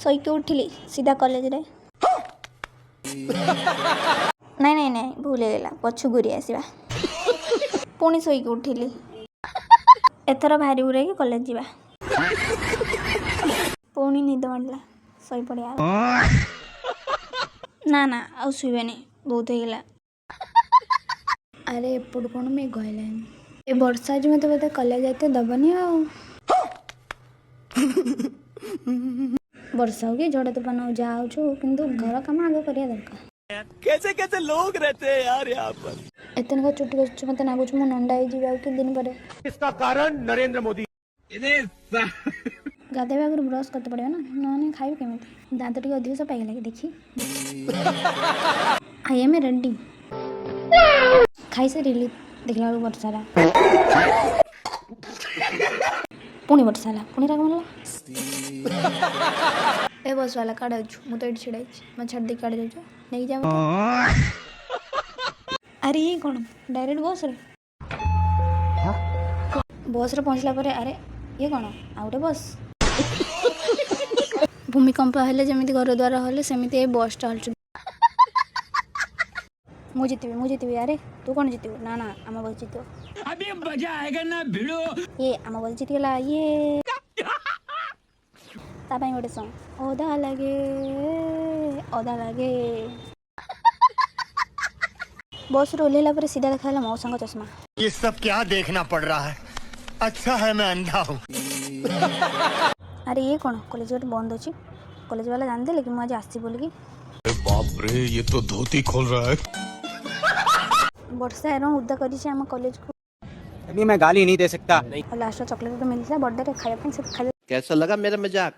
शोक उठिली सीधा कॉलेज रे नहीं नहीं नहीं भूल गला पछु घूरी आसवा पुणी शोक उठिली एथर भारी उड़े कॉलेज जावा पुणी निद मारला शो पड़ा ना ना आउ शुवेनी बहुत हो गला अरे एपट कौन मैं कहलानी ए वर्षा जी मत बोलते कॉलेज जाते दबनी आउ वर्षा हो कि झड़ तूफान हो जाओ किंतु घर काम आगे करिया दरकार कैसे कैसे लोग रहते हैं यार यहाँ पर। एतन का चुटी कर मत नागुच मु नंडा ही जीवा कि दिन पर इसका कारण नरेंद्र मोदी। गाधे आगे ब्रश करते पड़े ना ना खाइब केमी दांत टे अधिक से पाइगला कि देखी आई एम रेडी खाई सारी देखला वर्षा पुणी वर्षा पुणी राग मारला ए बस वाला काढ़ मुझे ये छिड़ा मैं छाड़ दे काढ़ जाऊँ नहीं जाओ अरे ये कौन डायरेक्ट बस रे बस रे पहुँचला पर अरे ये कौन आ गए बस भूमिकंप हेले जमी घर द्वार हेले सेमती बस टा हल मु जीतबी अरे तू कौन जीतबू ना ना आम बस जीत अभी मजा आएगा ना भिड़ो ये आम बस जीतगला ये तापाई गोटे सॉन्ग ओदा लगे बस ओल्हेला पर सीधा देखा मौसा का चश्मा ये सब क्या देखना पड़ रहा है अच्छा है मैं अंधा हूँ अरे ये कौन कॉलेज गेट बंद अच्छी कॉलेज वाला जानते लेकिन मुझे आज आसी बोल कि बाप रे ये तो धोती खोल रहा है वर्षा एवं उदा कर कॉलेज को अभी मैं गाली नहीं दे सकता। लास्ट चॉकलेट तो मिलता बर्थडे खाया कैसा लगा मेरा मजाक।